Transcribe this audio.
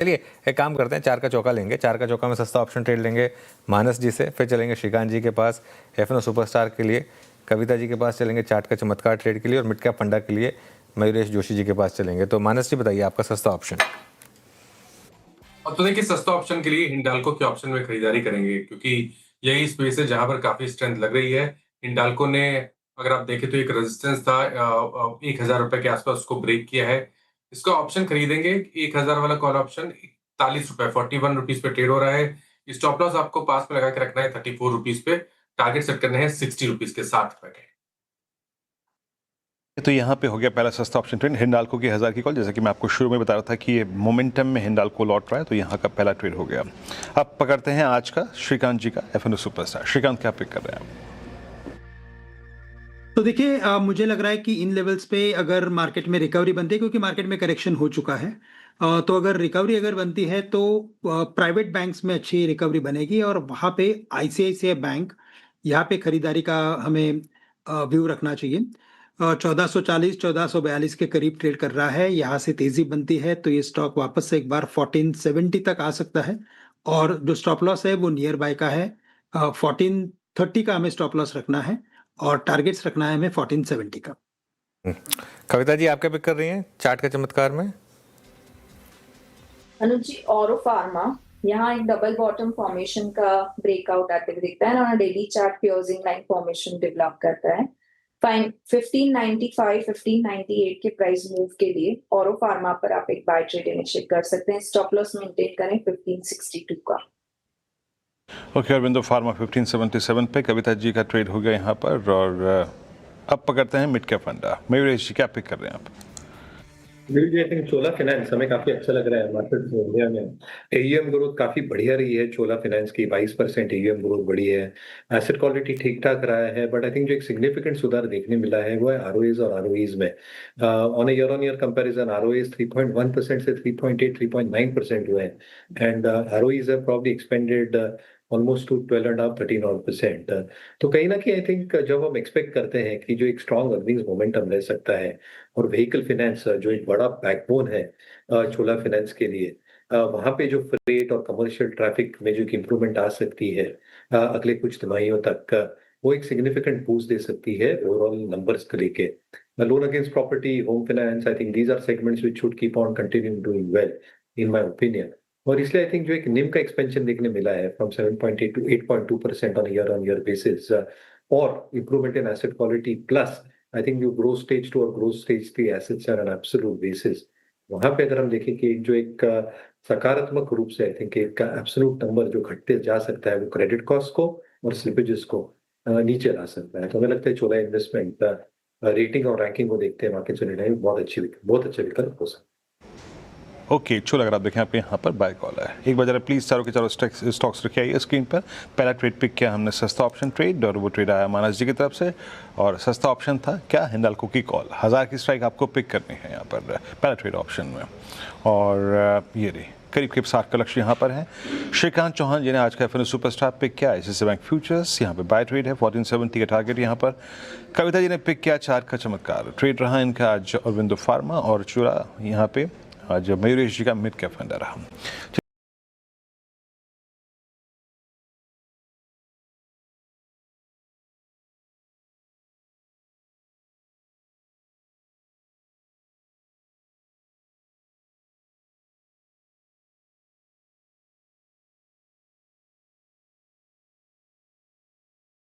चलिए एक काम करते हैं, 4 का चौका लेंगे। 4 का चौका में सस्ता ऑप्शन ट्रेड लेंगे मानस जी से, फिर चलेंगे श्रीकांत जी के पास एफएनओ सुपरस्टार के लिए, कविता जी के पास चलेंगे चार्ट का चमत्कार ट्रेड के लिए, और मिड कैप फंडा के लिए मयूरेश जोशी जी के पास चलेंगे। तो मानस जी बताइए आपका सस्ता ऑप्शन। तो देखिए, सस्ता ऑप्शन के लिए हिंडाल्को के ऑप्शन में खरीदारी करेंगे, क्योंकि यही स्पेस है जहां पर काफी स्ट्रेंथ लग रही है। हिंडाल्को ने, अगर आप देखें तो एक रेजिस्टेंस था 1,000 रुपए के आसपास, उसको ब्रेक किया है। इसका ऑप्शन खरीदेंगे, 1,000 वाला कॉल ऑप्शन 41 रुपए 41 रुपीज पे ट्रेड हो रहा है। स्टॉप लॉस आपको पास में लगा के रखना है 34 रुपीज पे, टारगेट सेट करने हैं 60 रुपीज के 60 रुपए के। तो यहाँ पे हो गया पहला सस्ता ऑप्शन ट्रेड हिंडाल्को की 1000 की कॉल। जैसे कि मैं आपको शुरू में बता रहा था कि ये मोमेंटम में हिंडाल्को लौट रहा है, तो यहाँ का पहला ट्रेड हो गया। अब पकड़ते हैं आज का श्रीकांत जी का एफएनओ सुपरस्टार। श्रीकांत क्या पिक कर रहे हैं आप? तो देखिए, मुझे लग रहा है कि इन लेवल्स पे अगर मार्केट में रिकवरी बनती है, क्योंकि मार्केट में करेक्शन हो चुका है, तो अगर रिकवरी अगर बनती है तो प्राइवेट बैंक्स में अच्छी रिकवरी बनेगी, और वहाँ पे आईसीआईसीआई बैंक, यहाँ पे खरीदारी का हमें व्यू रखना चाहिए। 1440 1442 के करीब ट्रेड कर रहा है। यहाँ से तेजी बनती है तो ये स्टॉक वापस से एक बार 1470 तक आ सकता है, और जो स्टॉप लॉस है वो नियर बाय का है। 1430 का हमें स्टॉप लॉस रखना है, और टारगेट्स रखना है हमें 1470 का। कविता जी आप क्या पिक कर रही हैं चार्ट का चमत्कार में? अनुज जी, ऑरो फार्मा यहाँ एक डबल बॉटम फॉर्मेशन का ब्रेकआउट आते हुए दिखता है, और डेली चार्ट पे हाउसिंग लाइन फॉर्मेशन डेवलप करता है। 1595 1598 के प्राइस मूव के लिए ऑरो फार्मा पर आप एक बाय ट्रेड इनिशिएट कर सकते हैं। स्टॉप लॉस मेंटेन करें 1562 का। ओके, अरविंदो फार्मा 1577 पे कविता जी का ट्रेड हो गया यहाँ पर। और अब पकड़ते हैं मिड कैप फंडा। मयूरेश जी क्या पिक कर रहे हैं आप? आई थिंक चोला फाइनेंस हमें काफी अच्छा लग रहा है मार्केट में। इंडिया में एईएम ग्रोथ काफी बढ़िया रही है चोला फाइनेंस की, 22% एईएम ग्रोथ बढ़ी है। एसेट क्वालिटी ठीक ठाक रहा है, बट आई थिंक जो एक सिग्निफिकेंट सुधार देखने मिला है वो है आरओएज और आरओईज में। On year on year comparison ROAs 3.1% से 3.8 3.9% हुए हैं, and ROEs have probably expanded almost to 12.5 13% तो कहीं ना कहीं आई थिंक जब हम एक्सपेक्ट करते हैं कि जो एक स्ट्रॉन्ग अर्निंग्स मोमेंटम रह सकता है, और व्हीकल फाइनेंस जो एक बड़ा बैकबोन है चोला फाइनेंस के लिए, वहां पे जो फ्रेट और कमर्शियल ट्रैफिक में जो इंप्रूवमेंट आ सकती है अगले कुछ तिमाहियों तक, वो एक सिग्निफिकेंट बूस्ट दे सकती है ओवरऑल नंबर्स को लेके। Loan against property, home finance, I think these are segments which should keep on continuing doing well in my opinion. और इसलिए आई थिंक जो एक निम का एक्सपेंशन देखने मिला है from 7.8 to 8.2% on year basis, और improvement in asset quality plus I think जो ग्रोथ स्टेज 2 और growth stage 3 assets are on absolute basis, वहां पे अगर हम देखें कि जो एक सकारात्मक रूप से आई थिंक एक एब्सोल्यूट नंबर जो घटते जा सकता है वो क्रेडिट कॉस्ट को और स्लिपेजेस को नीचे ला सकता है। तो हमें लगता है चोला इन्वेस्टमेंट रेटिंग और रैंकिंग को देखते हैं मार्केट चुनने टाइम बहुत अच्छा विकल्प हो सकता है। ओके, चलो अगर आप देखें आपके यहाँ पर बाय कॉल है। एक बार जरा प्लीज़ चारों के चारों स्टॉक्स रखे आइए स्क्रीन पर। पहला ट्रेड पिक किया हमने सस्ता ऑप्शन ट्रेड, और वो ट्रेड आया मानस जी की तरफ से, और सस्ता ऑप्शन था क्या हिंडाल्को की कॉल। 1000 की स्ट्राइक आपको पिक करनी है यहाँ पर पहला ट्रेड ऑप्शन में, और ये रही करीब 60 का लक्ष्य यहाँ पर है। श्रीकांत चौहान जिन्हें आज का एफएनओ सुपरस्टार पिक किया ICICI बैंक फ्यूचर्स, यहाँ पे बाय ट्रेड है 1470 का टारगेट यहाँ पर। कविता जी ने पिक किया चार्ट का चमत्कार ट्रेड रहा इनका आज अरविंदो फार्मा, और चूरा यहाँ पे आज मयूरेश जी का मिड कैप फंडा रहा।